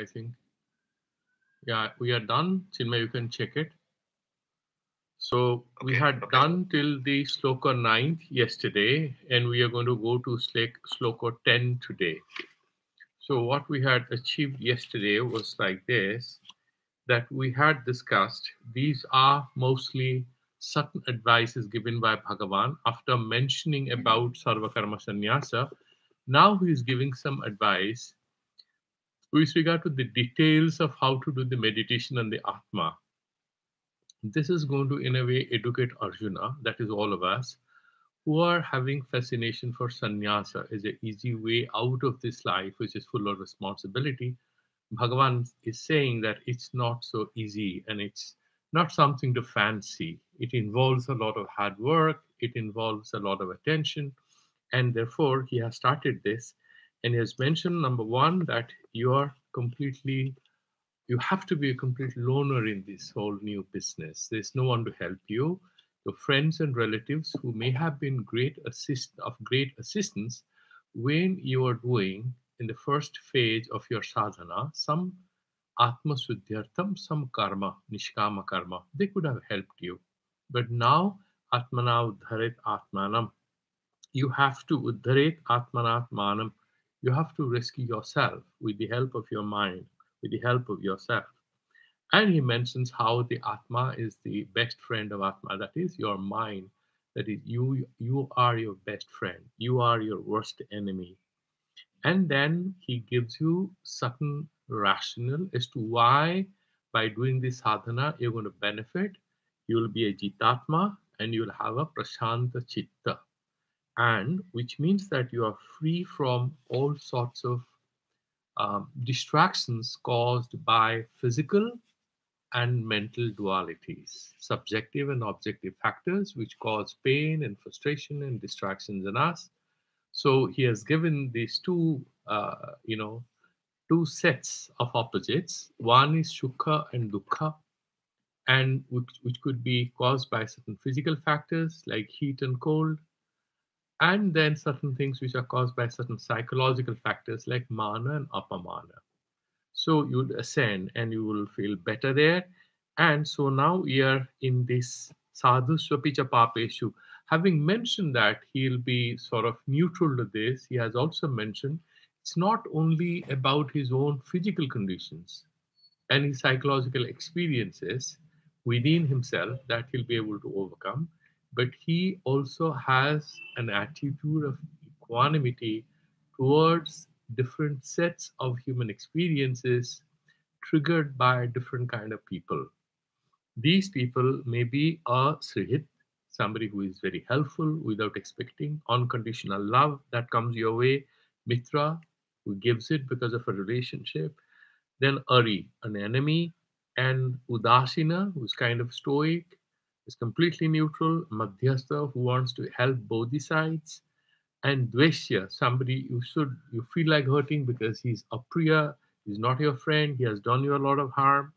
I think. Yeah, we are done. Chinmay, you can check it. So we had done till the sloka 9th yesterday, and we are going to go to sloka 10 today. So what we had achieved yesterday was like this, that we had discussed. These are mostly certain advices given by Bhagavan after mentioning about Sarvakarma Sannyasa. Now he is giving some advice with regard to the details of how to do the meditation on the Atma. This is going to, in a way, educate Arjuna, that is all of us, who are having fascination for sannyasa as an easy way out of this life, which is full of responsibility. Bhagavan is saying that it's not so easy and it's not something to fancy. It involves a lot of hard work, it involves a lot of attention, and therefore he has started this. And he has mentioned number one, that you have to be a complete loner in this whole new business. There's no one to help you. Your friends and relatives who may have been great assistance when you are doing in the first phase of your sadhana, some atma suddhyartham, some karma, nishkama karma. They could have helped you. But now, atmana uddharet atmanam. You have to uddharet atmanatmanam. You have to rescue yourself with the help of your mind, with the help of yourself. And he mentions how the Atma is the best friend of Atma, that is your mind. That is, you are your best friend, you are your worst enemy. And then he gives you certain rationale as to why, by doing this sadhana, you're going to benefit. You will be a Jitatma and you will have a Prashanta Chitta. And which means that you are free from all sorts of distractions caused by physical and mental dualities, subjective and objective factors which cause pain and frustration and distractions in us. So he has given these two sets of opposites. One is sukha and dukkha, and which could be caused by certain physical factors like heat and cold, and then certain things which are caused by certain psychological factors like mana and apamana. So you would ascend and you will feel better there. And so now we are in this sadhu swapicha papeshu. Having mentioned that he'll be sort of neutral to this, he has also mentioned it's not only about his own physical conditions and his psychological experiences within himself that he'll be able to overcome, but he also has an attitude of equanimity towards different sets of human experiences triggered by different kind of people. These people may be a srihit, somebody who is very helpful without expecting, unconditional love that comes your way, mitra, who gives it because of a relationship, then Ari, an enemy, and Udasina, who's kind of stoic, is completely neutral, Madhyastha, who wants to help both the sides, and Dveshya, somebody you feel like hurting because he's apriya, he's not your friend, he has done you a lot of harm.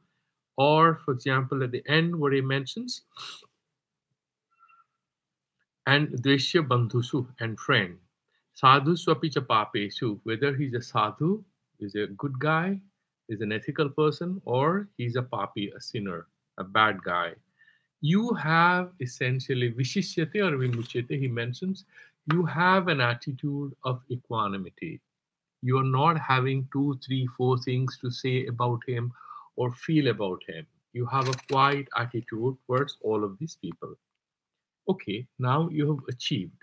Or, for example, at the end where he mentions, and Dveshya Bandhusu and friend. Sadhu Swapicha Papesu, whether he's a sadhu, is a good guy, is an ethical person, or he's a papi, a sinner, a bad guy. You have essentially Vishishyate or Vimuchyate, he mentions, you have an attitude of equanimity. You are not having two, three, four things to say about him or feel about him. You have a quiet attitude towards all of these people. Okay, now you have achieved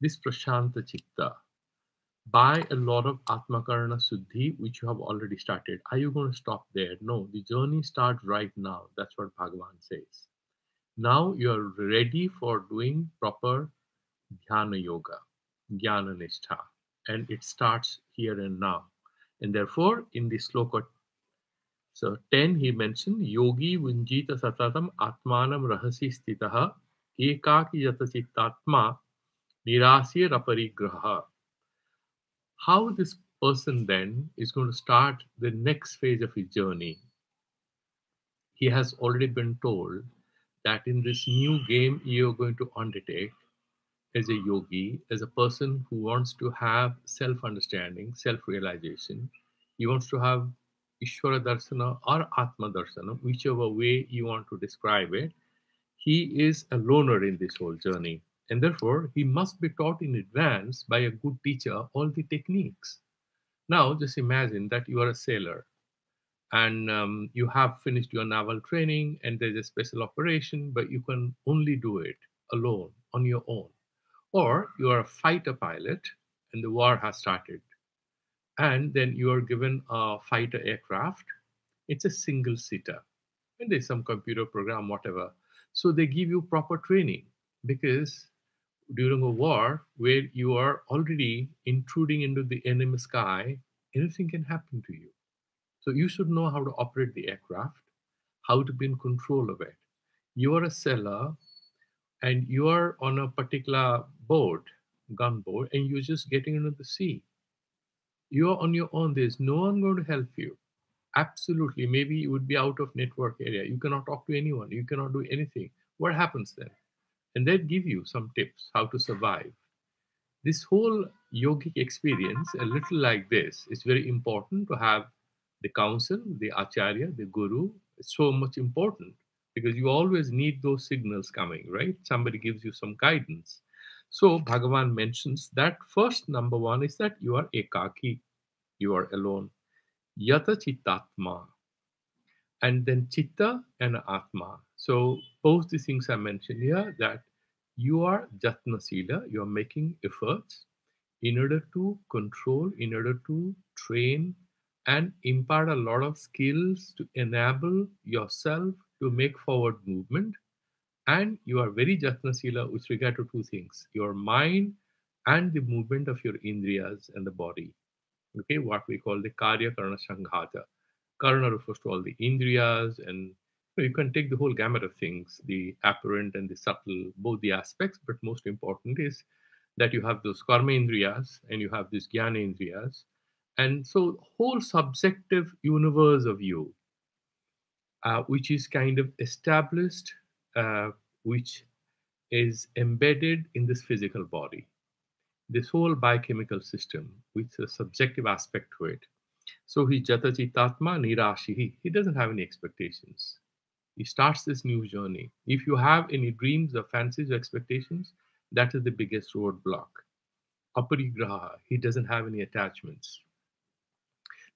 this Prashanta Chitta by a lot of Atmakarna Suddhi, which you have already started. Are you going to stop there? No, the journey starts right now. That's what Bhagavan says. Now you are ready for doing proper Dhyana Yoga, Jnana Nishtha, and it starts here and now. And therefore, in the sloka so 10, he mentioned Yogi Vunjita Satatam Atmanam Rahasi Stitaha Ekaki Yata Chittatma Nirasya Raparigraha. How this person then is going to start the next phase of his journey. He has already been told that in this new game you're going to undertake as a yogi, as a person who wants to have self understanding, self realization, he wants to have Ishvara Darsana or Atma Darsana, whichever way you want to describe it, he is a loner in this whole journey. And therefore, he must be taught in advance by a good teacher all the techniques. Now, just imagine that you are a sailor and you have finished your naval training and there's a special operation, but you can only do it alone on your own. Or you are a fighter pilot and the war has started, and then you are given a fighter aircraft. It's a single seater and there's some computer program, whatever. So they give you proper training, because during a war where you are already intruding into the enemy sky, anything can happen to you. So you should know how to operate the aircraft, how to be in control of it. You are a sailor and you are on a particular boat, gunboat, and you're just getting into the sea. You are on your own. There's no one going to help you. Absolutely. Maybe you would be out of network area. You cannot talk to anyone. You cannot do anything. What happens then? And they give you some tips how to survive. This whole yogic experience, a little like this, is very important to have the counsel, the acharya, the guru. It's so much important because you always need those signals coming, right? Somebody gives you some guidance. So Bhagavan mentions that first number one is that you are ekaki, you are alone. Yata chittatma, and then chitta and atma. So both the things I mentioned here, that you are jatnasila, you are making efforts in order to control, in order to train and impart a lot of skills to enable yourself to make forward movement. And you are very jatnasila with regard to two things: your mind and the movement of your indriyas and the body. Okay, what we call the karya karana sanghata. Karana refers to all the indriyas, and you can take the whole gamut of things, the apparent and the subtle, both the aspects, but most important is that you have those karma indriyas and you have these jnana indriyas. And so whole subjective universe of you, which is kind of established, which is embedded in this physical body, this whole biochemical system, with a subjective aspect to it. So he jata chitatma nirashihi. He doesn't have any expectations. He starts this new journey. If you have any dreams or fancies or expectations, that is the biggest roadblock. Aparigraha, he doesn't have any attachments.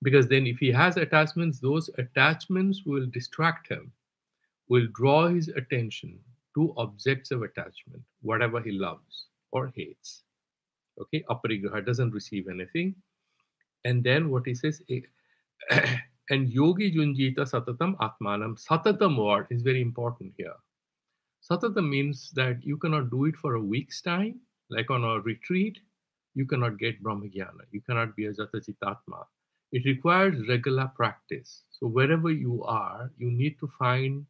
Because then if he has attachments, those attachments will distract him, will draw his attention to objects of attachment, whatever he loves or hates. Okay, aparigraha doesn't receive anything. And then what he says, and yogi junjita satatam atmanam. Satatam word is very important here. Satata means that you cannot do it for a week's time, like on a retreat. You cannot get Brahmagyana. You cannot be a Jatachitatma. It requires regular practice. So wherever you are, you need to find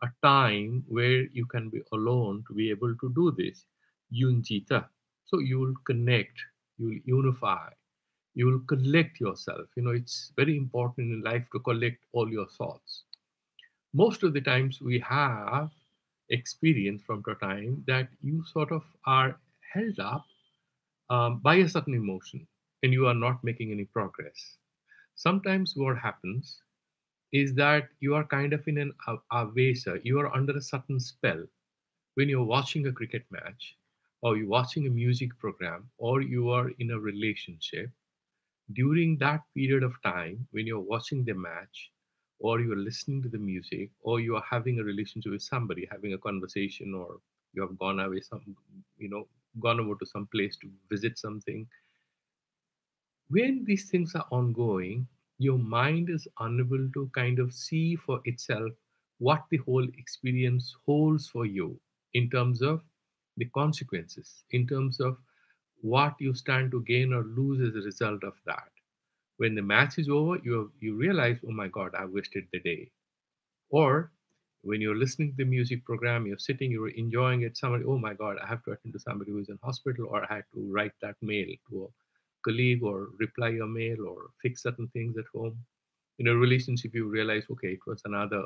a time where you can be alone to be able to do this. Yunjita. So you will connect, you will unify, you will collect yourself. It's very important in life to collect all your thoughts. Most of the times we have experience from the time that you sort of are held up by a certain emotion and you are not making any progress. Sometimes what happens is that you are kind of in an avesa, you are under a certain spell when you're watching a cricket match, or you're watching a music program, or you are in a relationship. During that period of time when you're watching the match, or you're listening to the music, or you are having a relationship with somebody, having a conversation, or you have gone away you know gone over to some place to visit something, when these things are ongoing, your mind is unable to kind of see for itself what the whole experience holds for you, in terms of the consequences, in terms of what you stand to gain or lose as a result of that. When the match is over, you realize, oh my God, I wasted the day. Or when you're listening to the music program, you're sitting, you're enjoying it, somebody, oh my God, I have to attend to somebody who's in hospital, or I had to write that mail to a colleague, or reply a mail, or fix certain things at home. In a relationship, you realize, okay, it was another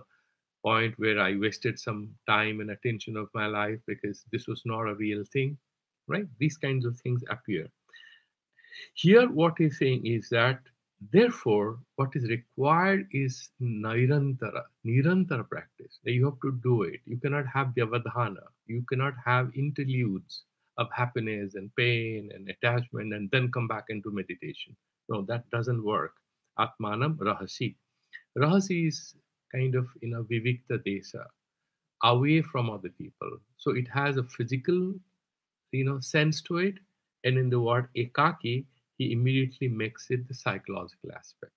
point where I wasted some time and attention of my life because this was not a real thing, right? These kinds of things appear. Here, what he's saying is that Therefore, what is required is nirantara practice. You have to do it. You cannot have vyavadhana. You cannot have interludes of happiness and pain and attachment and then come back into meditation. No, that doesn't work. Atmanam rahasi. Rahasi is kind of in a vivikta desa, away from other people. So it has a physical, sense to it. And in the word ekaki, he immediately makes it the psychological aspect.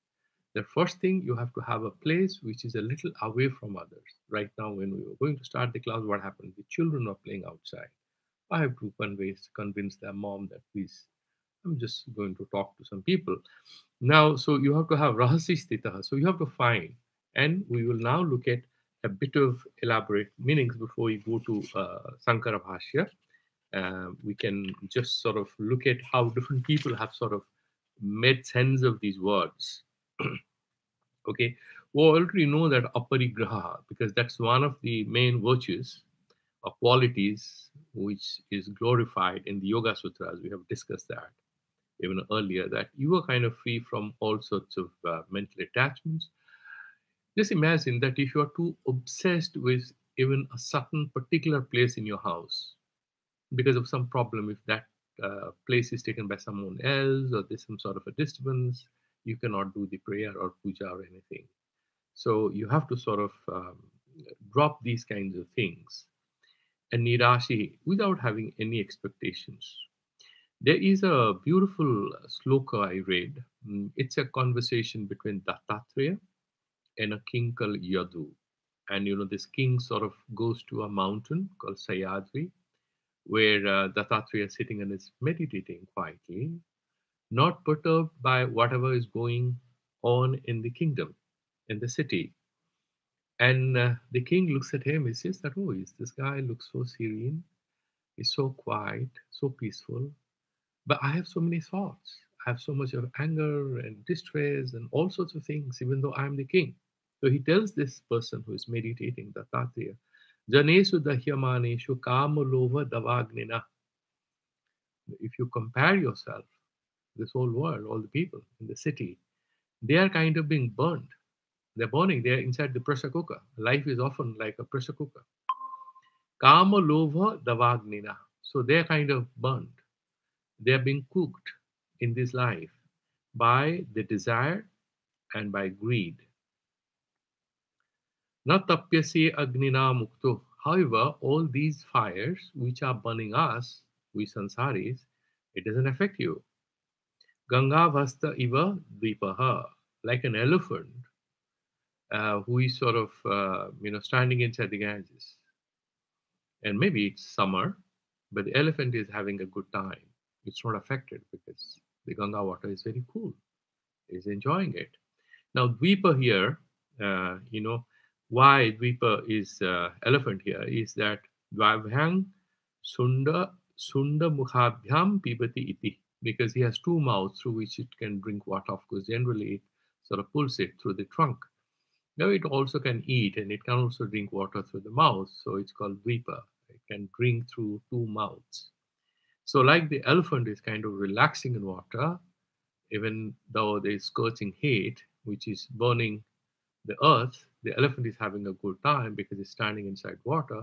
The first thing, you have to have a place which is a little away from others. Right now, when we were going to start the class, what happened? The children were playing outside. I have to convince their mom that please, I'm just going to talk to some people. Now, so you have to have rahasi stitaha. So you have to find, and we will now look at a bit of elaborate meanings before we go to Sankara Bhashya. We can just sort of look at how different people have sort of made sense of these words. Okay, we already know that aparigraha, because that's one of the main virtues or qualities which is glorified in the Yoga Sutras. We have discussed that even earlier, that you are kind of free from all sorts of mental attachments. Just imagine that if you are too obsessed with even a certain particular place in your house, because of some problem, if that place is taken by someone else or there's some sort of a disturbance, you cannot do the prayer or puja or anything. So you have to sort of drop these kinds of things and nirashi without having any expectations. There is a beautiful sloka I read. It's a conversation between Dattatreya and a king called Yadu. And this king sort of goes to a mountain called Sayadri, where Dattatreya is sitting and is meditating quietly, not perturbed by whatever is going on in the kingdom, in the city. And the king looks at him. He says that, oh, this guy looks so serene. He's so quiet, so peaceful. But I have so many thoughts. I have so much of anger and distress and all sorts of things, even though I'm the king. So he tells this person who is meditating, Dattatreya, Janesu dahyamaneshu kamalova davagnina. If you compare yourself, this whole world, all the people in the city, they are kind of being burned. They're burning. They're inside the pressure cooker. Life is often like a pressure cooker. Kama lova davagnina. So they're kind of burnt. They're being cooked in this life by the desire and by greed. Na tapyasi agnina mukto. However, all these fires which are burning us, we sansaris, it doesn't affect you. Ganga vasta iva dvipaha. Like an elephant who is sort of, standing inside the Ganges. And maybe it's summer, but the elephant is having a good time. It's not affected because the Ganga water is very cool. Is enjoying it. Now, Dvipa here, why Dvipa is elephant here is that Dvabhyang Sunda Mukhabhyam Pibati Iti, because he has two mouths through which it can drink water. Of course, generally it sort of pulls it through the trunk. Now it also can eat and it can also drink water through the mouth. So it's called Dvipa. It can drink through two mouths. So, like the elephant is kind of relaxing in water, even though there is scorching heat, which is burning the earth, the elephant is having a good time because it's standing inside water.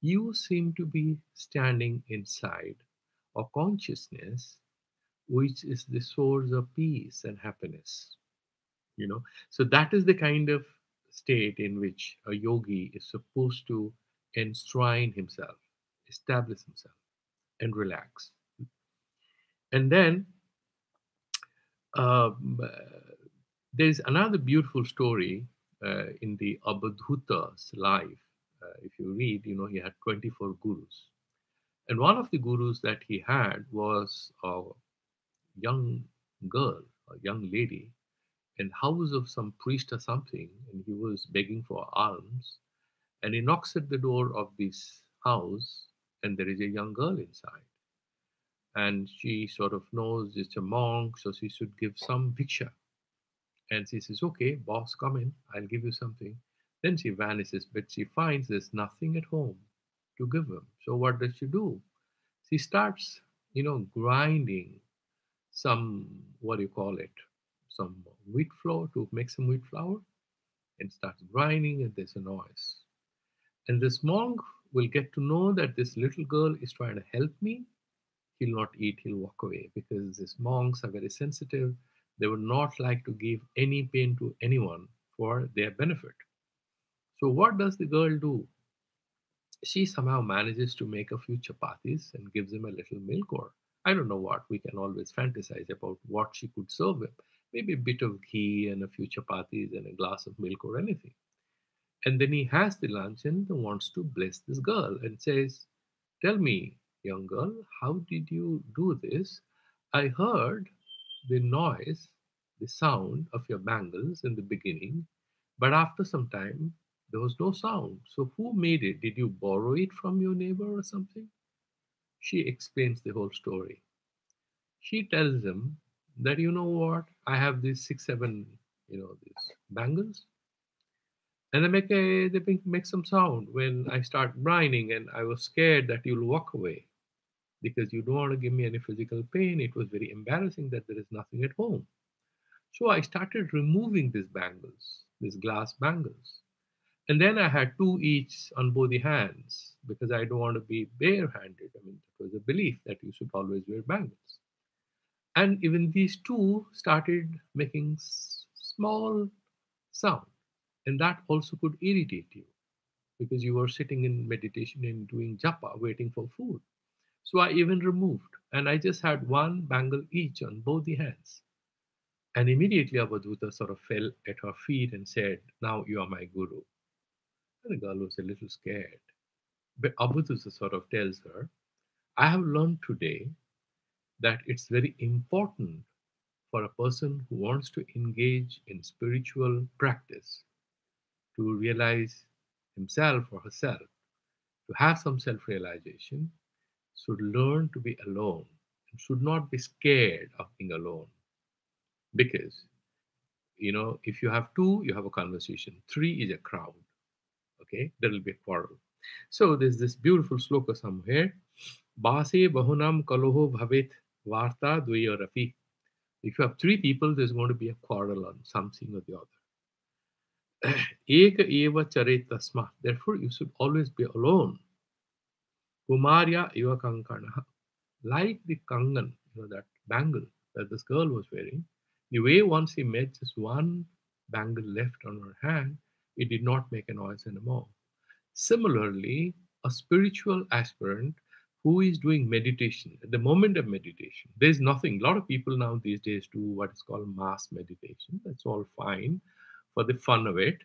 You seem to be standing inside a consciousness, which is the source of peace and happiness. So that is the kind of state in which a yogi is supposed to enshrine himself, establish himself, and relax. And then um, there's another beautiful story in the Abadhuta's life. If you read, he had 24 gurus. And one of the gurus that he had was a young girl, a young lady, in house of some priest or something, and he was begging for alms. And he knocks at the door of this house, and there is a young girl inside. And she sort of knows it's a monk, so she should give some bhiksha. And she says, okay, boss, come in, I'll give you something. Then she vanishes, but she finds there's nothing at home to give him. So what does she do? She starts, grinding some, what do you call it? some wheat flour to make some wheat flour and starts grinding, and there's a noise. And this monk will get to know that this little girl is trying to help me. He'll not eat, he'll walk away because these monks are very sensitive. They would not like to give any pain to anyone for their benefit. So, what does the girl do? She somehow manages to make a few chapatis and gives him a little milk, or I don't know what. We can always fantasize about what she could serve him. Maybe a bit of ghee and a few chapatis and a glass of milk or anything. And then he has the lunch and wants to bless this girl and says, "Tell me, young girl, how did you do this? I heard the noise, the sound of your bangles in the beginning, but after some time, there was no sound. So, who made it? Did you borrow it from your neighbor or something?" She explains the whole story. She tells him that, you know what, I have these six, seven, these bangles, and they make some sound when I start grinding, and I was scared that you'll walk away because you don't want to give me any physical pain. It was very embarrassing that there is nothing at home. So I started removing these bangles, these glass bangles. And then I had two each on both the hands because I don't want to be barehanded. I mean, it was a belief that you should always wear bangles. And even these two started making small sound. And that also could irritate you because you were sitting in meditation and doing japa, waiting for food. So I even removed, and I just had one bangle each on both the hands. And immediately Avadhuta sort of fell at her feet and said, "Now you are my guru." And the girl was a little scared. But Avadhuta sort of tells her, "I have learned today that it's very important for a person who wants to engage in spiritual practice to realize himself or herself, to have some self realization, should learn to be alone and should not be scared of being alone. Because, if you have two, you have a conversation. Three is a crowd. Okay, there will be a quarrel. So there's this beautiful sloka somewhere. Base bahunam kaloho bhavet varta dvayorapi. If you have three people, there's going to be a quarrel on something or the other. Eka eva chare tasma. Therefore, you should always be alone. Kumarya eva kankana. Like the kangan, that bangle that this girl was wearing, the way once he made just one bangle left on her hand, it did not make a noise anymore. Similarly, a spiritual aspirant who is doing meditation, at the moment of meditation, there's nothing. A lot of people now these days do what is called mass meditation. That's all fine for the fun of it.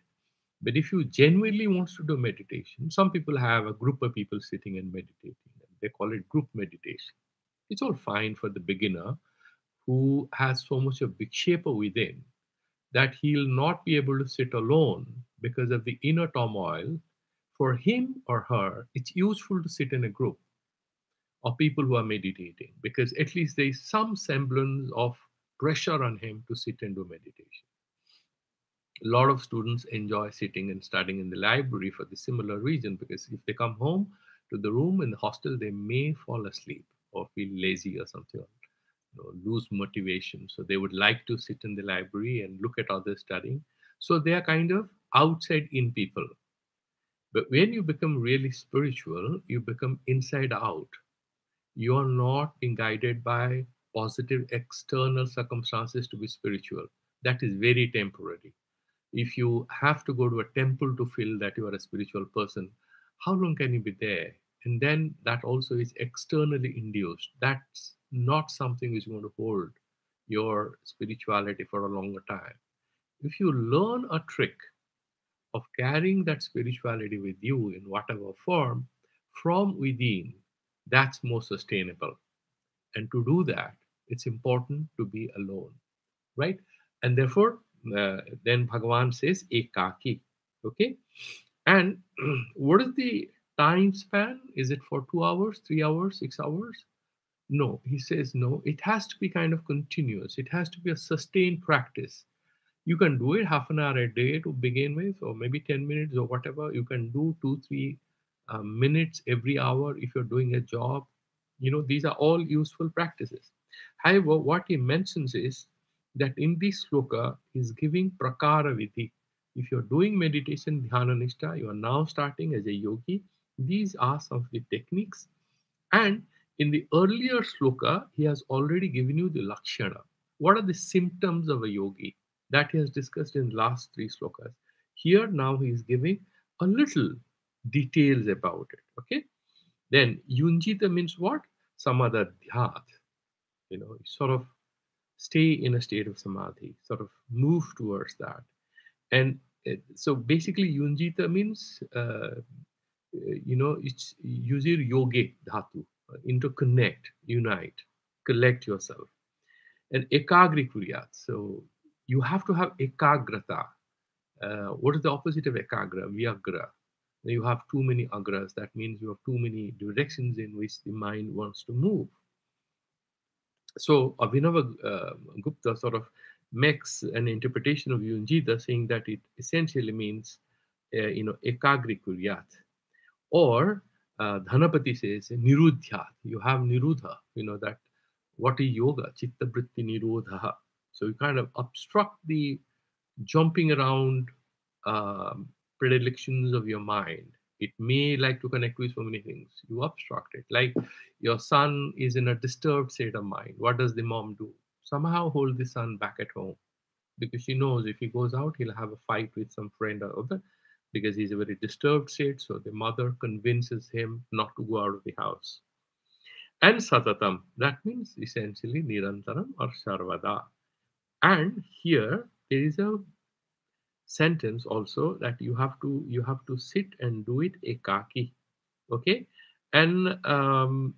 But if you genuinely want to do meditation, some people have a group of people sitting and meditating. They call it group meditation. It's all fine for the beginner who has so much of vikshepa within that he'll not be able to sit alone because of the inner turmoil. For him or her, it's useful to sit in a group of people who are meditating because at least there is some semblance of pressure on him to sit and do meditation. A lot of students enjoy sitting and studying in the library for the similar reason because if they come home to the room in the hostel, they may fall asleep or feel lazy or something, lose motivation. So they would like to sit in the library and look at others studying. So they are kind of outside in people. But when you become really spiritual, you become inside out. You are not being guided by positive external circumstances to be spiritual. That is very temporary. If you have to go to a temple to feel that you are a spiritual person, how long can you be there? And then that also is externally induced. That's not something which is going to hold your spirituality for a longer time. If you learn a trick of carrying that spirituality with you in whatever form from within, that's more sustainable. And to do that, it's important to be alone, right? And therefore, then Bhagavan says ekaki. Okay, and what is the time span? Is it for 2 hours, 3 hours, 6 hours? No, he says no. It has to be kind of continuous. It has to be a sustained practice. You can do it half an hour a day to begin with, or maybe 10 minutes or whatever. You can do 2, 3 minutes every hour if you're doing a job. These are all useful practices. However, what he mentions is that in this sloka is giving prakara vidhi. If you're doing meditation, dhyana nishta, you are now starting as a yogi. These are some of the techniques. And in the earlier sloka, he has already given you the lakshana. What are the symptoms of a yogi? That he has discussed in last three slokas. Here now he is giving a little details about it. Okay. Then yunjita means what? Samadha dhyat. Sort of stay in a state of samadhi, sort of move towards that. And so basically, yunjita means, it's usir yoge dhatu, interconnect, unite, collect yourself. And ekagri kuryat. So you have to have ekagrata. What is the opposite of ekagra? Vyagra. You have too many agras. That means you have too many directions in which the mind wants to move. So Abhinava Gupta sort of makes an interpretation of Yunjita saying that it essentially means, ekagri kuryat. Or Dhanapati says nirudhyat. You have nirudha, that what is yoga? Chitta vritti nirodha. So you kind of obstruct the jumping around predilections of your mind. It may like to connect with so many things. You obstruct it. Like your son is in a disturbed state of mind. What does the mom do? Somehow hold the son back at home because she knows if he goes out, he'll have a fight with some friend or other because he's a very disturbed state. So the mother convinces him not to go out of the house. And satatam, that means essentially nirantaram or sarvada. And here there is a sentence also that you have to sit and do it ekaki. Okay. And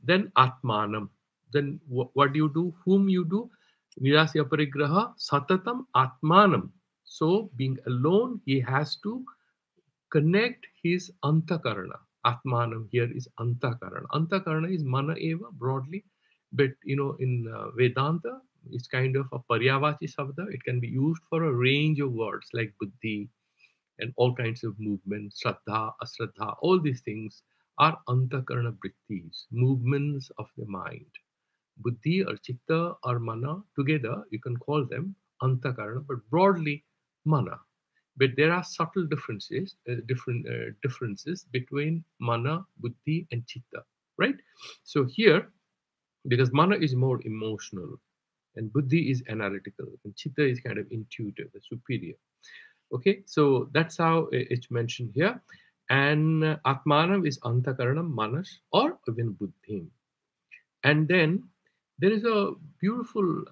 then atmanam, then what do you do, whom you do, nirasya parigraha satatam atmanam. So being alone, he has to connect his antakarana. Atmanam here is antakarana. Antakarana is mana eva broadly, but in Vedanta, it's kind of a paryavachi sabda. It can be used for a range of words like buddhi and all kinds of movements, shraddha, asraddha, all these things are antakarana vrittis, movements of the mind. Buddhi or chitta or mana together, you can call them antakarana, but broadly mana. But there are subtle differences, differences between mana, buddhi, and chitta, right? So here, because mana is more emotional, and buddhi is analytical, and chitta is kind of intuitive, the superior. Okay, so that's how it's mentioned here. And Atmanam is Antakaranam, Manas, or even Buddhim. And then there is a beautiful,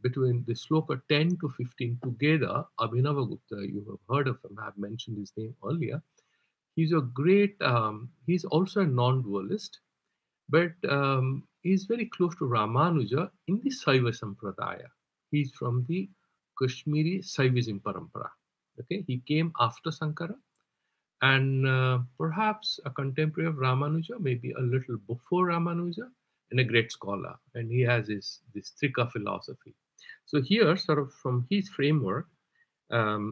between the sloka 10 to 15 together, Abhinava Gupta, you have heard of him, I have mentioned his name earlier. He's a great, he's also a non dualist, but he's very close to Ramanuja in the Saiva Sampradaya. He's from the Kashmiri Saivism Parampara. Okay, he came after Sankara, and perhaps a contemporary of Ramanuja, maybe a little before Ramanuja, and a great scholar. And he has this Trika philosophy. So here, sort of from his framework,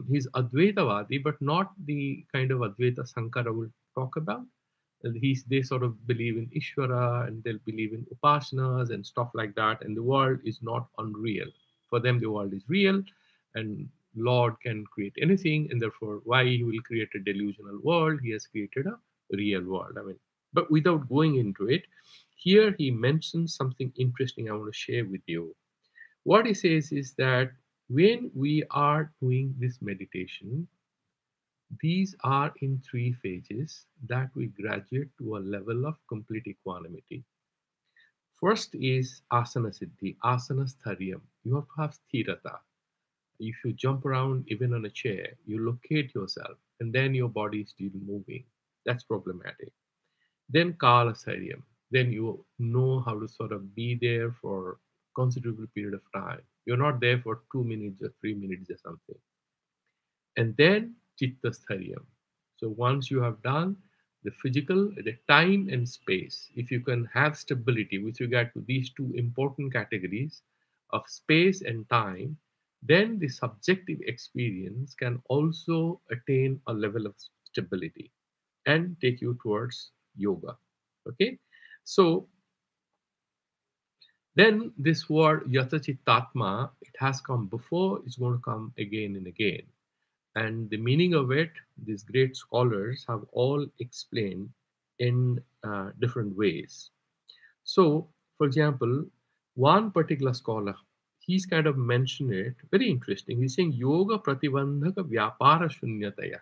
he's Advaitavadi, but not the kind of Advaita Sankara will talk about. They sort of believe in Ishvara and they'll believe in Upasanas and stuff like that. And the world is not unreal. For them, the world is real, and Lord can create anything, and therefore, why he will create a delusional world? He has created a real world. I mean, but without going into it, here he mentions something interesting I want to share with you. What he says is that when we are doing this meditation, these are in three phases that we graduate to a level of complete equanimity. First is asana siddhi, asana stharyam. You have to have sthirata. If you jump around even on a chair, you locate yourself and then your body is still moving. That's problematic. Then kala stharyam. Then you know how to sort of be there for considerable period of time. You're not there for 2 minutes or 3 minutes or something. And then chitta stharyam. So once you have done the physical, the time and space, if you can have stability with regard to these two important categories of space and time, then the subjective experience can also attain a level of stability and take you towards yoga. Okay, so Then this word yatachittatma, it has come before, it's going to come again and again. And the meaning of it, these great scholars have all explained in different ways. So, for example, one particular scholar, he's kind of mentioned it, very interesting. He's saying yoga pratibandhaka vyapara shunyataya.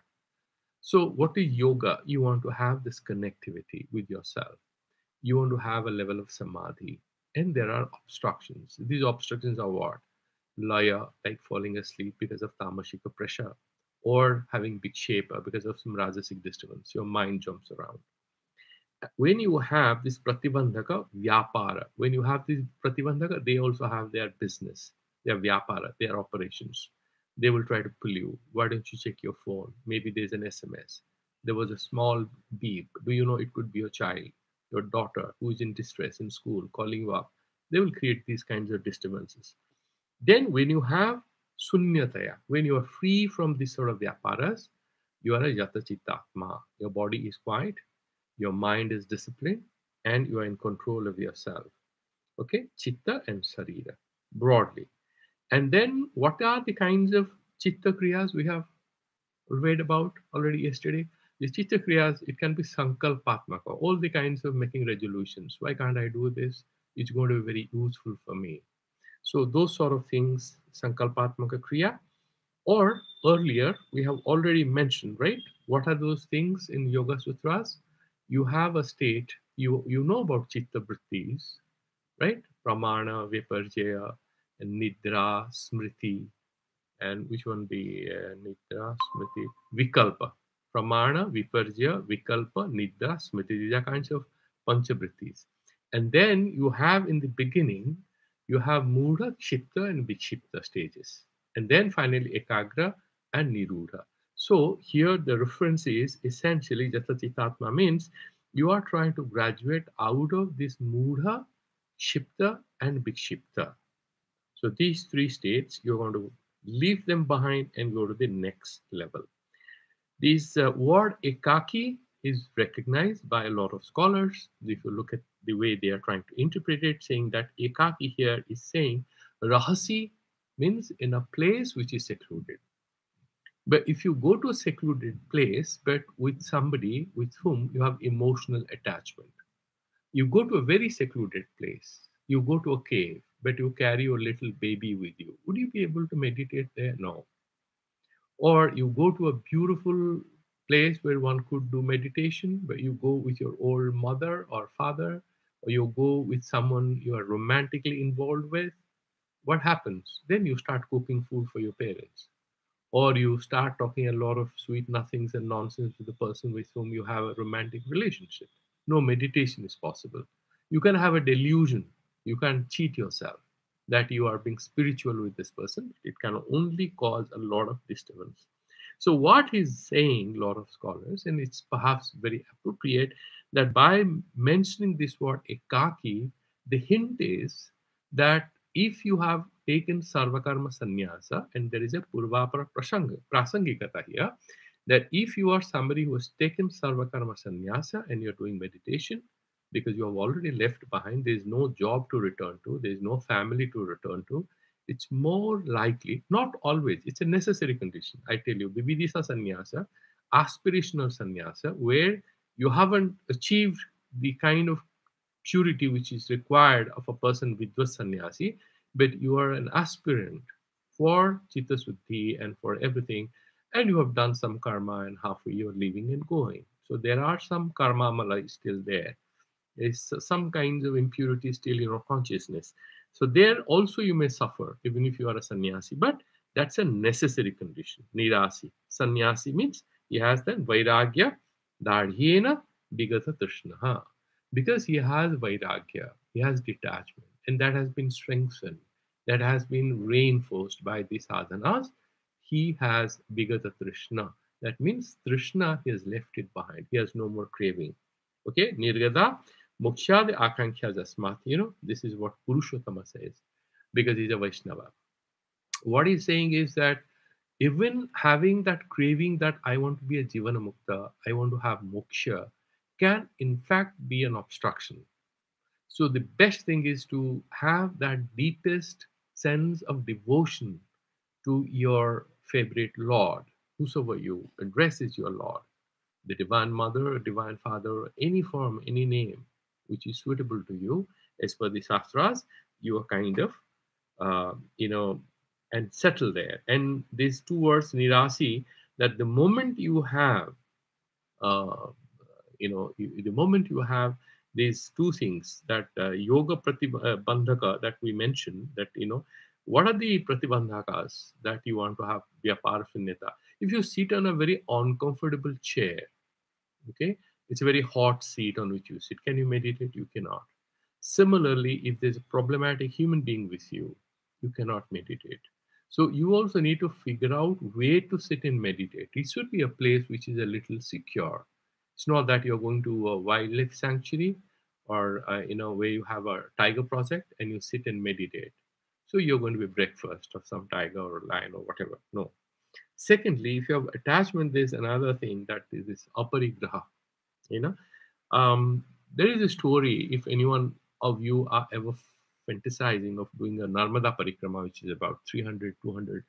So, what is yoga? You want to have this connectivity with yourself. You want to have a level of samadhi. And there are obstructions. These obstructions are what? Laya, like falling asleep because of tamashika pressure, or having big shaper because of some rajasic disturbance. Your mind jumps around. When you have this pratibandhaka vyapara, when you have this pratibandhaka, they also have their business, their vyapara, their operations. They will try to pull you. Why don't you check your phone? Maybe there's an SMS. There was a small beep. Do you know it could be your child, your daughter who is in distress in school calling you up? They will create these kinds of disturbances. Then, when you have sunyataya, when you are free from this sort of vyaparas, you are a yata chittatma. Your body is quiet, your mind is disciplined, and you are in control of yourself. Okay, chitta and sarira, broadly. And then, what are the kinds of chitta kriyas we have read about already yesterday? The chitta kriyas, it can be sankalpatmaka, all the kinds of making resolutions. Why can't I do this? It's going to be very useful for me. So those sort of things, sankalpatmaka kriya, or earlier we have already mentioned, right? What are those things in Yoga Sutras? You have a state, you know about chitta vrittis, right? Pramana, Viparjaya, and Nidra, Smriti, and which one be Nidra, Smriti, Vikalpa. Pramana, Viparjaya, Vikalpa, Nidra, Smriti. These are kinds of panchavrittis. And then you have in the beginning, you have Mudha, Chipta, and Vikshipta stages. And then finally Ekagra and Nirudha. So here the reference is essentially Jatachitatma means you are trying to graduate out of this Mudha, Shipta, and Vikshipta. So these three states, you're going to leave them behind and go to the next level. This word ekaki is recognized by a lot of scholars. If you look at the way they are trying to interpret it, saying that ekaki here is saying rahasi means in a place which is secluded. But if you go to a secluded place, but with somebody with whom you have emotional attachment, you go to a very secluded place, you go to a cave, but you carry your little baby with you. Would you be able to meditate there? No. Or you go to a beautiful place where one could do meditation, but you go with your old mother or father, or you go with someone you are romantically involved with. What happens? Then you start cooking food for your parents, or you start talking a lot of sweet nothings and nonsense with the person with whom you have a romantic relationship. No meditation is possible. You can have a delusion, you can cheat yourself that you are being spiritual with this person. It can only cause a lot of disturbance. So what he's saying, a lot of scholars, and it's perhaps very appropriate, that by mentioning this word ekaki, the hint is that if you have taken sarvakarma sannyasa, and there is a purvapara prasangikata here, that if you are somebody who has taken sarvakarma sannyasa and you're doing meditation, because you have already left behind, there is no job to return to, there is no family to return to, it's more likely, not always, it's a necessary condition. I tell you, Vividisa sannyasa, aspirational sannyasa, where you haven't achieved the kind of purity which is required of a person vidva sannyasi, but you are an aspirant for chitta suddhi and for everything, and you have done some karma and halfway you're leaving and going. So there are some karma mala still there. There's some kinds of impurity still in your consciousness. So there also you may suffer even if you are a sannyasi, but that's a necessary condition. Nirasi. Sannyasi means he has then vairagya, dadhyena, bigata trishnaha. Because he has vairagya, he has detachment, and that has been strengthened, that has been reinforced by the sadhanas. He has bigata trishna. That means trishna, he has left it behind. He has no more craving. Okay, nirgada Mokshad Akanksha Jasmat, this is what Purushottama says, because he's a Vaishnava. What he's saying is that even having that craving that I want to be a Jivana Mukta, I want to have moksha, can in fact be an obstruction. So the best thing is to have that deepest sense of devotion to your favorite Lord, whosoever you address is your Lord, the Divine Mother, Divine Father, any form, any name which is suitable to you. As per the Shastras, you are kind of, you know, and settle there. And these two words, nirasi, that the moment you have uh, the moment you have these two things, that yoga pratibandhaka that we mentioned, that what are the pratibandhakas that you want to have vyaparashunyata. If you sit on a very uncomfortable chair, okay, it's a very hot seat on which you sit, can you meditate? You cannot. Similarly, if there's a problematic human being with you, you cannot meditate. So you also need to figure out where to sit and meditate. It should be a place which is a little secure. It's not that you're going to a wildlife sanctuary, or where you have a tiger project and you sit and meditate, so you're going to be breakfast of some tiger or lion or whatever. No. Secondly, if you have attachment, there's another thing, that is this aparigraha. You know, there is a story. If anyone of you are ever fantasizing of doing a Narmada parikrama, which is about 300, 200,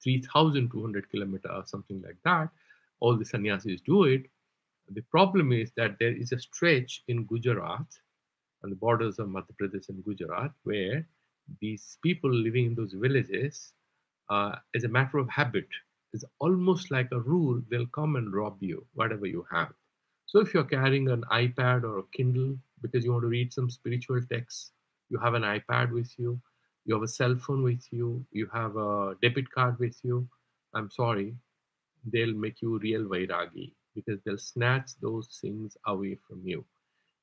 3,200 kilometers or something like that, all the sannyasis do it. The problem is that there is a stretch in Gujarat, on the borders of Madhya Pradesh and Gujarat, where these people living in those villages, as a matter of habit, is almost like a rule, they'll come and rob you, whatever you have. So if you're carrying an iPad or a Kindle because you want to read some spiritual texts, you have an iPad with you have a cell phone with you have a debit card with you, I'm sorry, they'll make you real Vairagi, because they'll snatch those things away from you.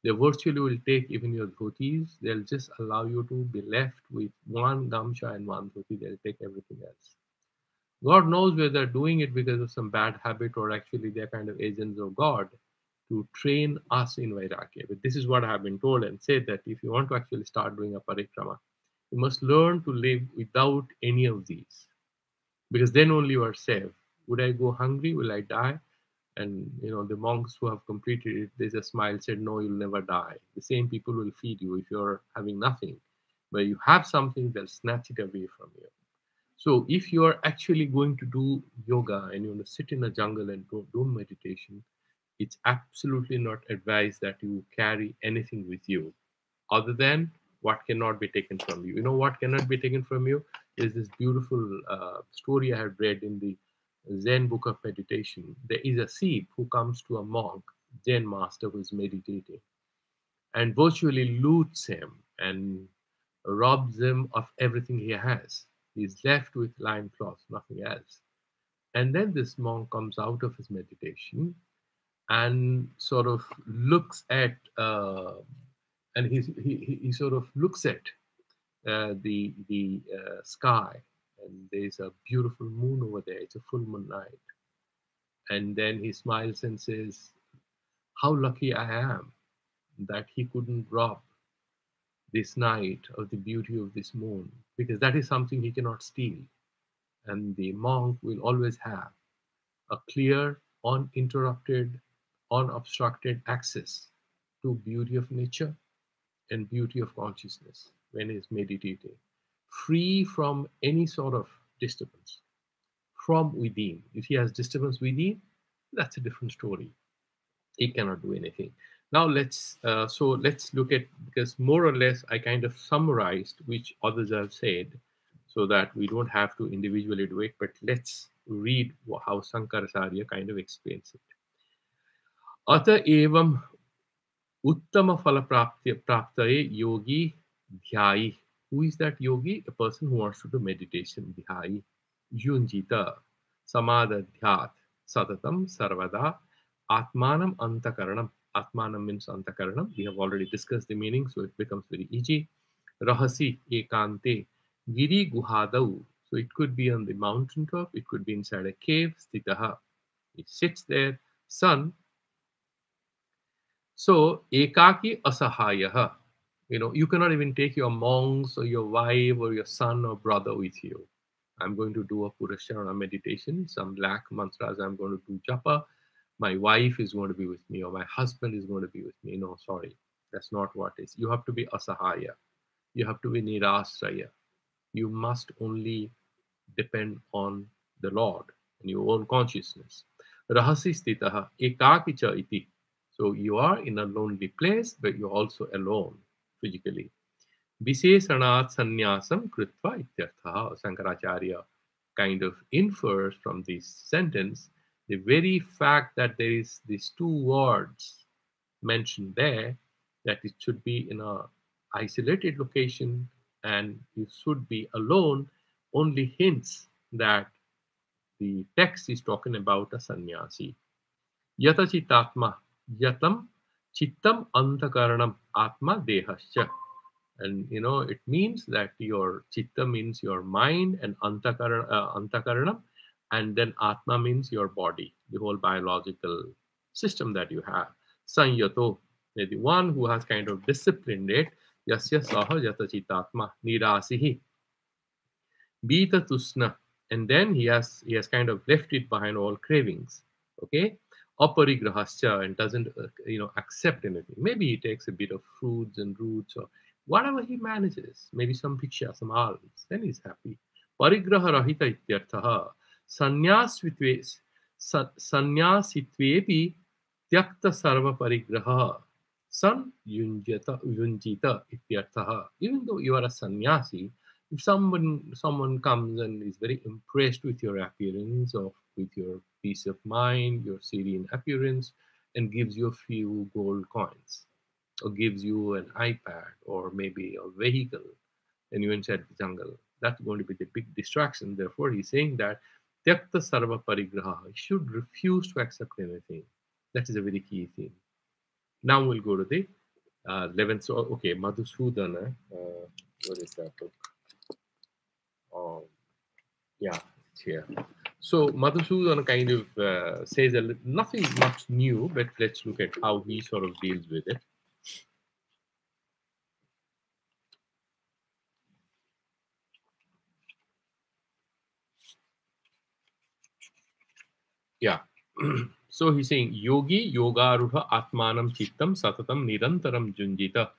They virtually will take even your dhotis. They'll just allow you to be left with one gamcha and one dhoti. They'll take everything else. God knows whether they're doing it because of some bad habit, or actually they're kind of agents of God to train us in Vairagya. But this is what I have been told and said, that if you want to actually start doing a parikrama, you must learn to live without any of these, because then only you are safe. Would I go hungry? Will I die? And the monks who have completed it, they just smiled, said, no, you'll never die. The same people will feed you if you're having nothing. But you have something, they'll snatch it away from you. So if you are actually going to do yoga and you want to sit in a jungle and do meditation, it's absolutely not advised that you carry anything with you other than what cannot be taken from you. You know what cannot be taken from you is this beautiful story I had read in the Zen book of meditation. There is a Sikh who comes to a monk, Zen master who is meditating, and virtually loots him and robs him of everything he has. He's left with linen cloth, nothing else. And then this monk comes out of his meditation and sort of looks at, and he sort of looks at the sky, and there's a beautiful moon over there. It's a full moon night, and then he smiles and says, "How lucky I am that he couldn't rob this night of the beauty of this moon, because that is something he cannot steal." And the monk will always have a clear, uninterrupted, unobstructed access to beauty of nature and beauty of consciousness when he's meditating, free from any sort of disturbance from within. If he has disturbance within, that's a different story. He cannot do anything. Now let's look at, because more or less I kind of summarized which others have said, so that we don't have to individually do it, but let's read how Shankaracharya kind of explains it. Ata evam uttama phala praptaye yogi dhyayi. Who is that yogi? A person who wants to do meditation. Dhyayi. Yunjita samadhyat satatam sarvada atmanam antakaranam. Atmanam means antakaranam. We have already discussed the meaning, so it becomes very easy. Rahasi ekante giri guhadau. So it could be on the mountaintop, it could be inside a cave. Stitaha. It sits there. Sun. So ekaki asahayaha. You cannot even take your monks or your wife or your son or brother with you. I'm going to do a Purusharana meditation, some lakh mantras I'm going to do japa. My wife is going to be with me, or my husband is going to be with me. No, sorry. That's not what it is. You have to be asahaya. You have to be nirasraya. You must only depend on the Lord and your own consciousness. Rahasi stitaha ekakicha iti. So you are in a lonely place, but you're also alone physically. Viseshanat sannyasam kritva ityartha. Shankaracharya kind of infers from this sentence the very fact that there is these two words mentioned there, that it should be in a isolated location and you should be alone, only hints that the text is talking about a sannyasi. Yata chitatma, yatam chittam antakaranam atma dehascha. And it means that your chitta means your mind, and antakaranam, and then atma means your body, the whole biological system that you have. Sanyato, the one who has kind of disciplined it, yasya saha yata chitatma nirasihi Beta tusna, and then he has kind of left it behind all cravings. Okay, aparigrahascha, and doesn't accept anything. Maybe he takes a bit of fruits and roots or whatever he manages. Maybe some bhiksha, some alms. Then he's happy. Parigraha rahita ityarthaha sannyasitve sannyasitvepi tyakta sarva parigraha san yunjita ityarthaha. Even though you are a sannyasi, if someone comes and is very impressed with your appearance or with your peace of mind, your serene appearance, and gives you a few gold coins or gives you an iPad or maybe a vehicle, and you inside the jungle, that's going to be the big distraction. Therefore, he's saying that tyakta sarva parigraha, he should refuse to accept anything. That is a very key thing. Now we'll go to the 11th. So, okay, Madhusudana, what is that book? Yeah, it's here. So Madhusudana kind of says nothing much new, but let's look at how he sort of deals with it. Yeah. So he's saying yogi yogarudha atmanam chittam satatam nirantaram junjita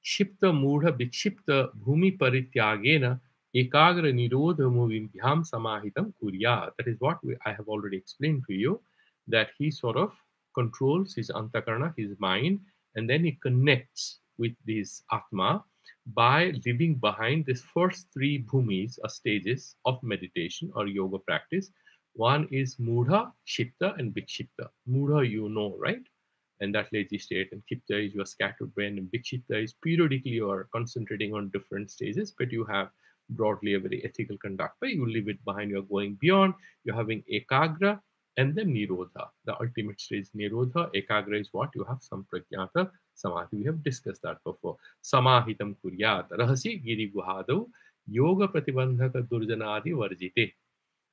shipta mudha vikshipta bhumi parityagena ekagra nirodha movibhyam samahitam kurya. That is what I have already explained to you, that he sort of controls his antakarana, his mind, and then he connects with this atma by leaving behind these first three bhumis or stages of meditation or yoga practice. One is Mudha, Shipta, and Vikshipta. Mudha, you know, right? And that lazy state. And Kipta is your scattered brain. And Vikshipta is periodically you are concentrating on different stages, but you have broadly a very ethical conduct. But you leave it behind, you're going beyond. You're having Ekagra and then Nirodha. The ultimate stage Nirodha. Ekagra is what? You have some Pragyata Samadhi. We have discussed that before. Samahitam Kuryat. Rahasi Giri Guhadau Yoga Pratibandhaka Durjanadi Varjite.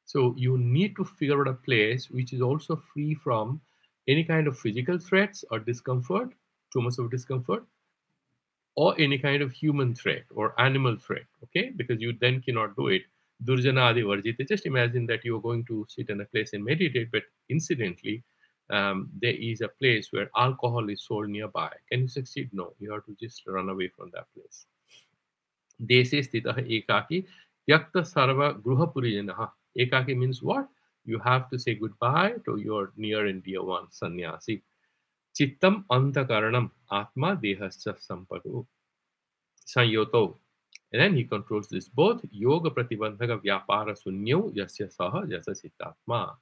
So you need to figure out a place which is also free from any kind of physical threats or discomfort, too much of discomfort, or any kind of human threat or animal threat. Okay, because you then cannot do it. Durjana adi varjita. Just imagine that you are going to sit in a place and meditate, but incidentally, there is a place where alcohol is sold nearby. Can you succeed? No, you have to just run away from that place. Deshe sthitah ekaki tyakta sarva gruhapurijanah. Ekaki means what? You have to say goodbye to your near and dear one, sannyasi. Chittam antakaranam atma dehascha sampadu sanyoto. And then he controls this both yoga pratibandhaka vyapara sunyau yasya saha yasa chittatma.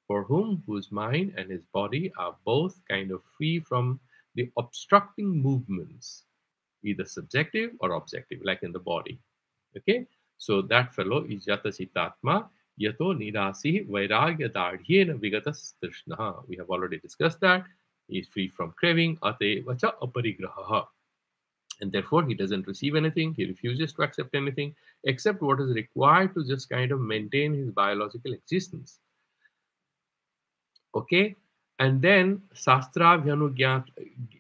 For whom whose mind and his body are both kind of free from the obstructing movements, either subjective or objective, like in the body. Okay, so that fellow is Yata Chitatma, Yato Nidasi Vairagya Dadhyena Vigatas Trishnaha. We have already discussed that. He is free from craving, Ate Vacha Aparigraha. And therefore, he doesn't receive anything. He refuses to accept anything except what is required to just kind of maintain his biological existence. Okay, and then Sastravhyanu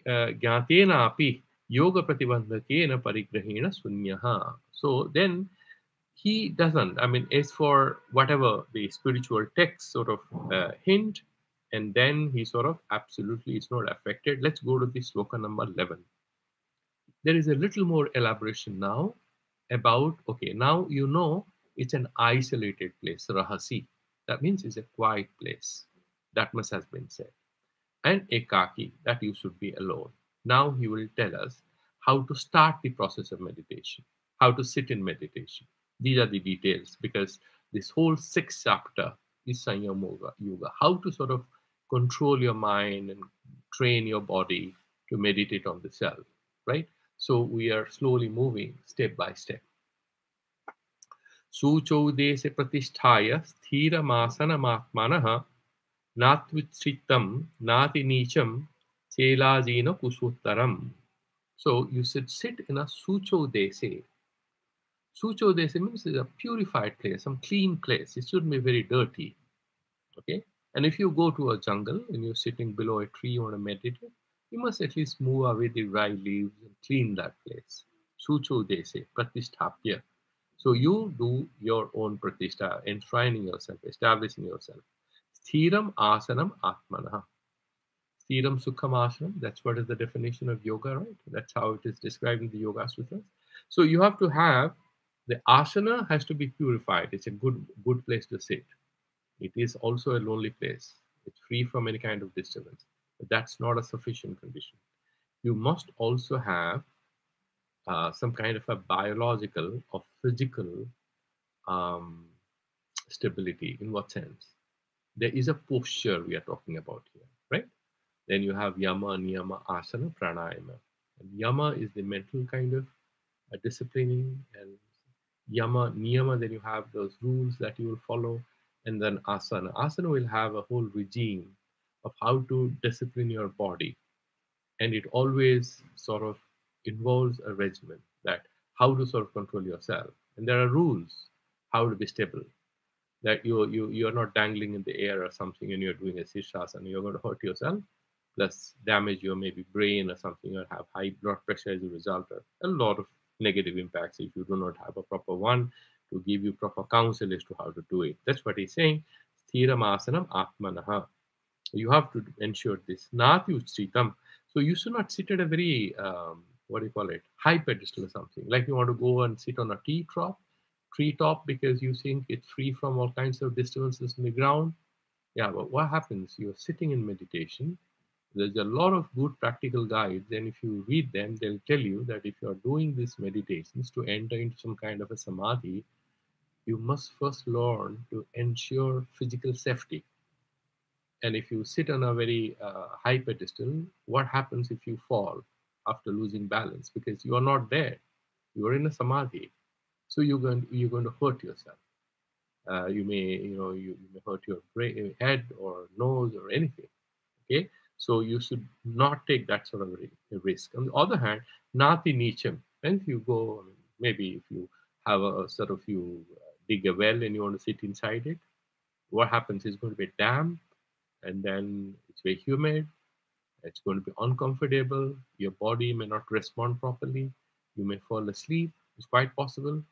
Gyatena api Yoga Pratibandhakena Parigrahena Sunyaha. So then he doesn't, I mean, as for whatever the spiritual text sort of hint, and then he sort of absolutely is not affected. Let's go to the sloka number 11. There is a little more elaboration now about, okay, now you know it's an isolated place, rahasi. That means it's a quiet place. That much has been said. And ekaki, that you should be alone. Now he will tell us how to start the process of meditation, how to sit in meditation. These are the details, because this whole sixth chapter is Sanyama Yoga, how to sort of control your mind and train your body to meditate on the self, right? So we are slowly moving step by step. Suchodese pratisthaya sthiramasanamatmanah natvichitam nati nicham chelajina kusuttaram. So you should sit in a suchodese. Suchodese means it's a purified place, some clean place. It shouldn't be very dirty. Okay? And if you go to a jungle and you're sitting below a tree or a meditate, you must at least move away the dry leaves and clean that place. Suchodese, pratisthapya. So you do your own pratishtha, enshrining yourself, establishing yourself. Sthiram asanam atmanah. Sthiram sukham asanam. That's what is the definition of yoga, right? That's how it is described in the Yoga Sutras. So you have to have the asana has to be purified. It's a good place to sit. It is also a lonely place. It's free from any kind of disturbance. But that's not a sufficient condition. You must also have some kind of a biological or physical um, stability. In what sense? There is a posture we are talking about here, right? Then you have yama, niyama, asana, pranayama. And yama is the mental kind of disciplining, and yama, niyama, then you have those rules that you will follow, and then asana. Asana will have a whole regime of how to discipline your body, and it always sort of involves a regimen that how to sort of control yourself. And there are rules how to be stable, that you're not dangling in the air or something and you're doing a sirsasana, you're going to hurt yourself, plus damage your maybe brain or something, or have high blood pressure as a result, or a lot of negative impacts if you do not have a proper one to give you proper counsel as to how to do it. That's what he's saying. Sthiram asanam atmanaha. You have to ensure this. Nati uchitam. So you should not sit at a very what do you call it, high pedestal or something. Like you want to go and sit on a treetop because you think it's free from all kinds of disturbances in the ground. Yeah, but what happens? You're sitting in meditation. There's a lot of good practical guides, and if you read them, they'll tell you that if you're doing these meditations to enter into some kind of a samadhi, you must first learn to ensure physical safety. And if you sit on a very high pedestal, what happens if you fall after losing balance? Because you are not there, you are in a samadhi, so you're going to hurt yourself. You may you may hurt your brain, head or nose or anything. Okay, so you should not take that sort of risk. On the other hand, nati nicham. And if you go, maybe if you have a sort of you dig a well and you want to sit inside it, what happens is going to be damp, and then it's very humid. It's going to be uncomfortable. Your body may not respond properly. You may fall asleep. It's quite possible,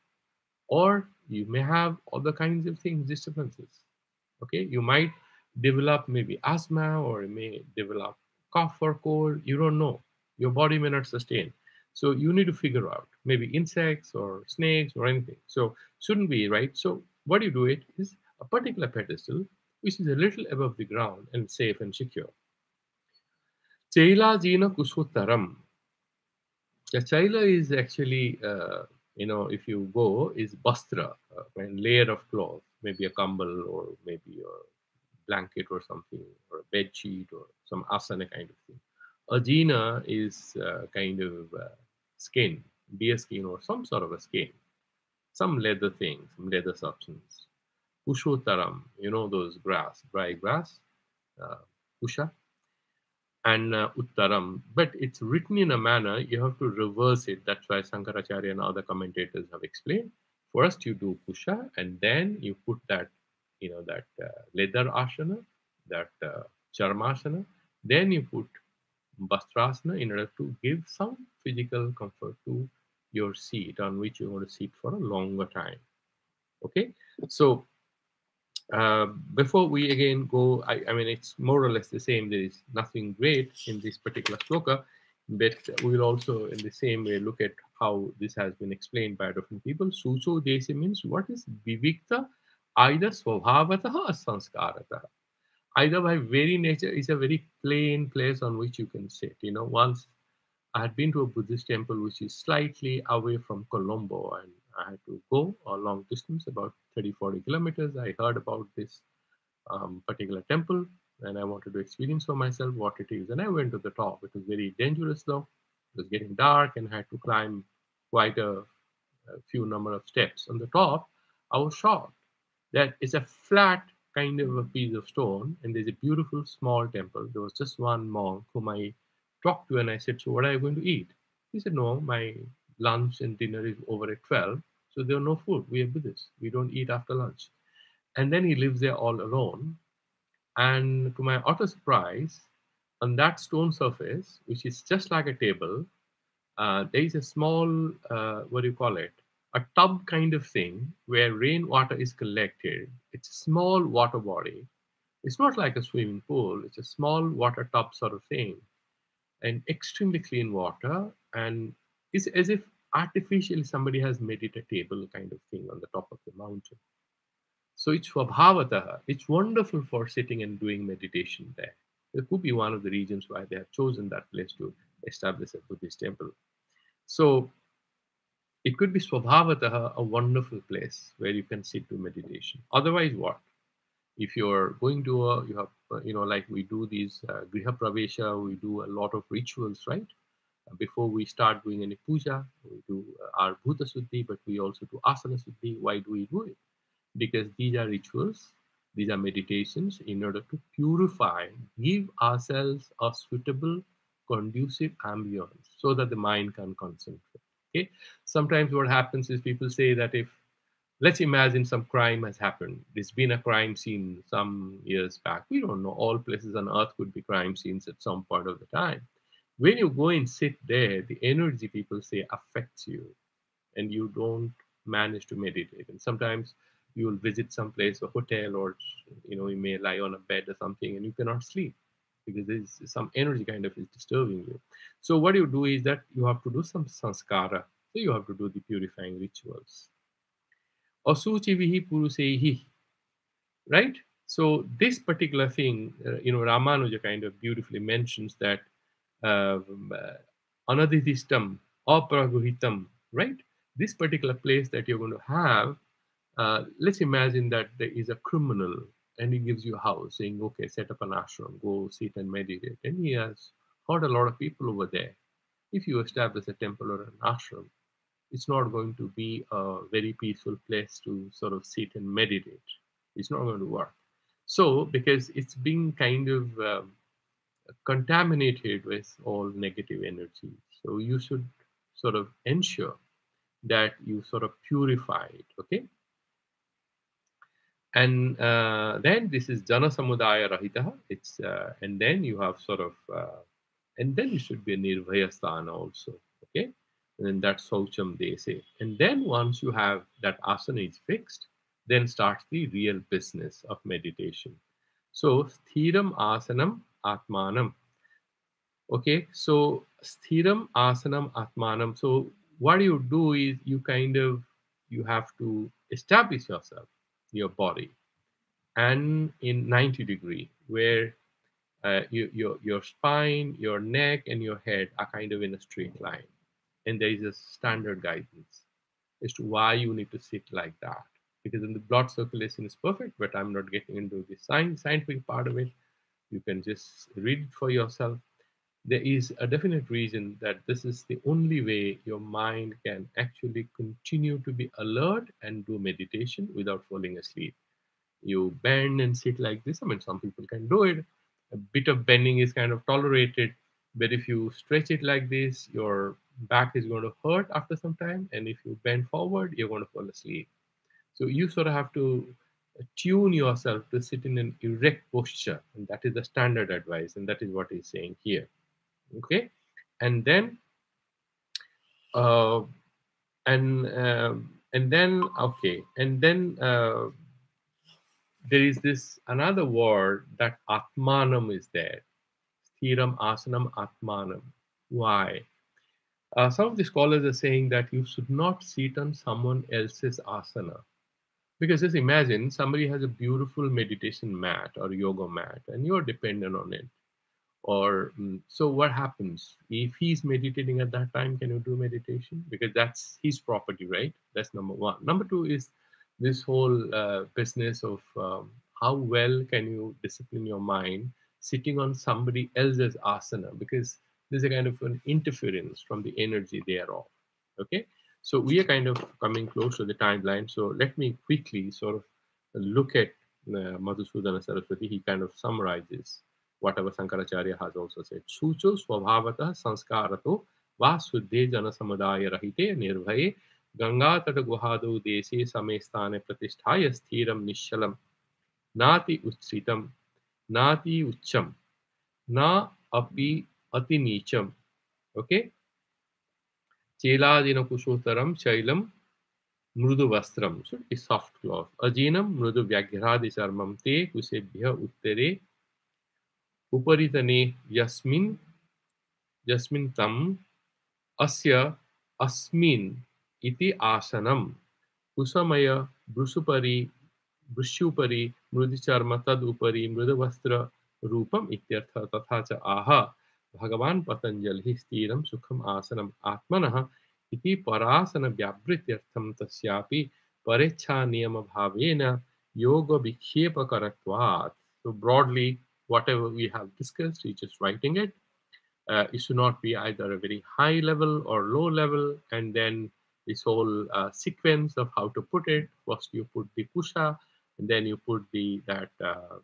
or you may have other kinds of things, disturbances. Okay, you might develop maybe asthma, or you may develop cough or cold. You don't know. Your body may not sustain. So you need to figure out maybe insects or snakes or anything. So shouldn't be, right. So what you do it is a particular pedestal which is a little above the ground and safe and secure. Chaila jina kusuttaram. The chaila is actually, if you go, is bastra, a layer of cloth, maybe a kambal or maybe a blanket or something, or a bed sheet or some asana kind of thing. Ajina is kind of skin, deer skin or some sort of a skin, some leather thing, some leather substance. Pushotaram, those grass, dry grass, uh, pusha, and uttaram. But it's written in a manner, you have to reverse it. That's why Shankaracharya and other commentators have explained. First, you do pusha, and then you put that, that leather asana, that charmasana. Then you put bastrasana in order to give some physical comfort to your seat on which you want to sit for a longer time. Okay, so before we again go, I mean, it's more or less the same. There is nothing great in this particular sloka. But we will also, in the same way, look at how this has been explained by different people. Sucho desi means what is vivikta, either swabhavataha or sanskarataha. Either by very nature is a very plain place on which you can sit. Once I had been to a Buddhist temple which is slightly away from Colombo, and I had to go a long distance, about 30, 40 kilometers. I heard about this particular temple, and I wanted to experience for myself what it is. And I went to the top. It was very dangerous though. It was getting dark, and I had to climb quite a few number of steps. On the top, I was shocked that it's a flat kind of a piece of stone, and there's a beautiful small temple. There was just one monk whom I talked to, and I said, "So, what are you going to eat?" He said, "No, my lunch and dinner is over at 12, so there are no food. We are Buddhists. We don't eat after lunch." And then he lives there all alone. And to my utter surprise, on that stone surface, which is just like a table, there is a small, what do you call it? A tub kind of thing where rainwater is collected. It's a small water body. It's not like a swimming pool, it's a small water tub sort of thing, and extremely clean water. And it's as if artificially somebody has made it a table kind of thing on the top of the mountain. So it's Swabhavataha. It's wonderful for sitting and doing meditation there. It could be one of the reasons why they have chosen that place to establish a Buddhist temple. So it could be Swabhavataha, a wonderful place where you can sit to meditation. Otherwise, what? If you're going to you have, like we do these Griha Pravesha, we do a lot of rituals, right? Before we start doing any puja, we do our Bhuta Suddhi, but we also do Asana Suddhi. Why do we do it? Because these are rituals, these are meditations in order to purify, give ourselves a suitable, conducive ambience so that the mind can concentrate. Okay. Sometimes what happens is people say that if, let's imagine some crime has happened. There's been a crime scene some years back. We don't know. All places on earth could be crime scenes at some point of the time. When you go and sit there, the energy, people say, affects you, and you don't manage to meditate. And sometimes you will visit some place, a hotel, or you may lie on a bed or something, and you cannot sleep because there's some energy kind of is disturbing you. So what you do is that you have to do some sanskara. So you have to do the purifying rituals. Asuchivihi purusehi, right? So this particular thing, Ramanuja kind of beautifully mentions that anadidistam, apraguhitam, right? This particular place that you're going to have, let's imagine that there is a criminal and he gives you a house saying, okay, set up an ashram, go sit and meditate. And he has got a lot of people over there. If you establish a temple or an ashram, it's not going to be a very peaceful place to sort of sit and meditate. It's not going to work. So, because it's being kind of contaminated with all negative energy, so you should sort of ensure that you sort of purify it. Okay. And then this is jana samudaya rahitaha. It's and then you have sort of and then you should be a nirvaya sthana also. Okay, and that's saucham they say. And then once you have that asana is fixed, then starts the real business of meditation. So sthiram asanam atmanam. Okay, so sthiram asanam atmanam. So what you do is you have to establish yourself, your body, and in 90-degree, where your spine, your neck, and your head are kind of in a straight line. And there is a standard guidance as to why you need to sit like that. Because then the blood circulation is perfect, but I'm not getting into the scientific part of it. You can just read it for yourself. There is a definite reason that this is the only way your mind can actually continue to be alert and do meditation without falling asleep. You bend and sit like this. I mean, some people can do it. A bit of bending is kind of tolerated, but if you stretch it like this, your back is going to hurt after some time. And if you bend forward, you're going to fall asleep. So you sort of have to tune yourself to sit in an erect posture. And that is the standard advice. And that is what he's saying here. Okay. And then, uh, and then, okay. And then, there is this another word that atmanam is there. Sthiram asanam atmanam. Why? Some of the scholars are saying that you should not sit on someone else's asana. Because just imagine somebody has a beautiful meditation mat or yoga mat and you're dependent on it. Or so what happens if he's meditating at that time? Can you do meditation? Because that's his property, right? That's number one. Number two is this whole business of how well can you discipline your mind sitting on somebody else's asana, because there's a kind of an interference from the energy thereof. Okay, so we are kind of coming close to the timeline, so let me quickly sort of look at Madhusudana Saraswati. He kind of summarizes whatever Shankaracharya has also said. Shucho swabhavata sanskarato va suddhe jana samudaya rahite nirbhaye ganga tata guhado deshe same sthane pratisthaya sthiram nishalam nati utsitam nati ucham na api ati nicham. Okay, cheladina kushotaram shailam mrudu vastram, so a soft cloth, ajinam mrudu vyaghiradi charmam te kusebhya uttere uparitane yasmin tam asya अस्मिन् इति आसनं कुसमय भ्रुशुपरि भृश्युपरि मृदुचर्म तदुपरि मृदुवस्त्र रूपम् इत्यर्थः तथा च आह भगवान् पतञ्जलिः स्थिरं सुखम् आसनम् आत्मनः इति परासन व्यावृत्यर्थं तस्यापि परेच्छा नियम भावेन योग विक्षेपकरत्वात्. So broadly, whatever we have discussed, he's just writing it. It should not be either a very high level or low level. And then this whole sequence of how to put it. First you put the kusha, and then you put the that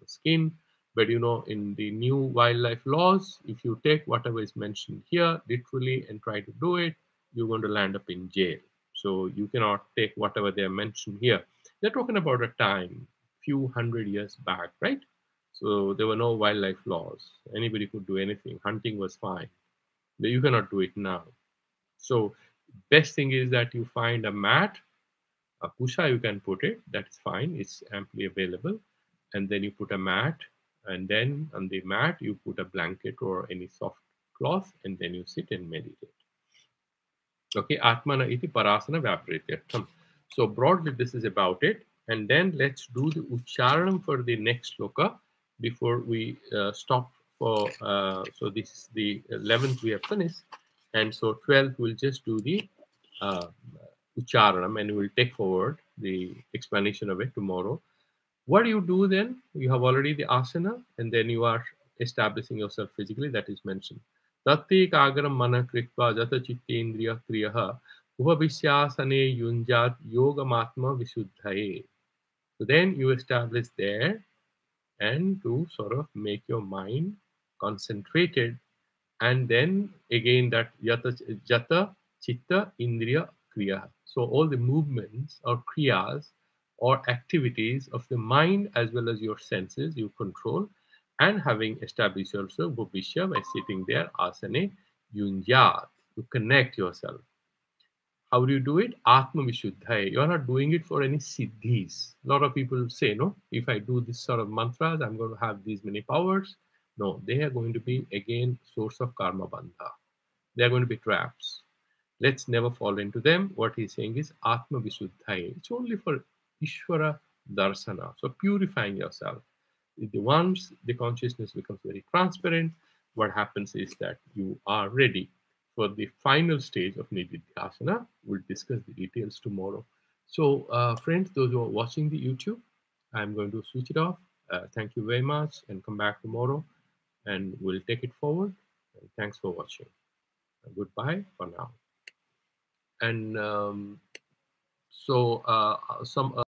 skin. But in the new wildlife laws, if you take whatever is mentioned here literally and try to do it, you're going to land up in jail. So you cannot take whatever they are mentioned here. They're talking about a time, few hundred years back, right? So there were no wildlife laws. Anybody could do anything. Hunting was fine. But you cannot do it now. So best thing is that you find a mat, a kusha you can put it. That's fine. It's amply available. And then you put a mat, and then on the mat you put a blanket or any soft cloth, and then you sit and meditate. Okay, Atmana iti parasana vyaprityartham. So broadly, this is about it. And then let's do the ucharanam for the next sloka before we stop for. So this is the 11th we have finished, and so 12th we'll just do the uh, ucharanam, and we'll take forward the explanation of it tomorrow. What do you do then? You have already the asana, and then you are establishing yourself physically. That is mentioned. Tatti kagram mana kritva jata chittendriya kriyaha upavisyasane yunjat yogamatma visuddhaye. So then you establish there, and to sort of make your mind concentrated, and then again that jata chitta indriya kriya. So all the movements or kriyas or activities of the mind as well as your senses you control, and having established yourself bhuvishya by sitting there asane yunjat, to connect yourself. How do you do it? Atma Vishuddhaya. You are not doing it for any siddhis. A lot of people say, no, if I do this sort of mantras, I'm going to have these many powers. No, they are going to be again source of karma bandha. They are going to be traps. Let's never fall into them. What he's saying is Atma Visuddhaya. It's only for Ishvara Darsana. So purifying yourself. Once the consciousness becomes very transparent, what happens is that you are ready for the final stage of Nididhyasana. We'll discuss the details tomorrow. So, friends, those who are watching the YouTube, I'm going to switch it off. Thank you very much, and come back tomorrow, and we'll take it forward. And thanks for watching. Goodbye for now. And some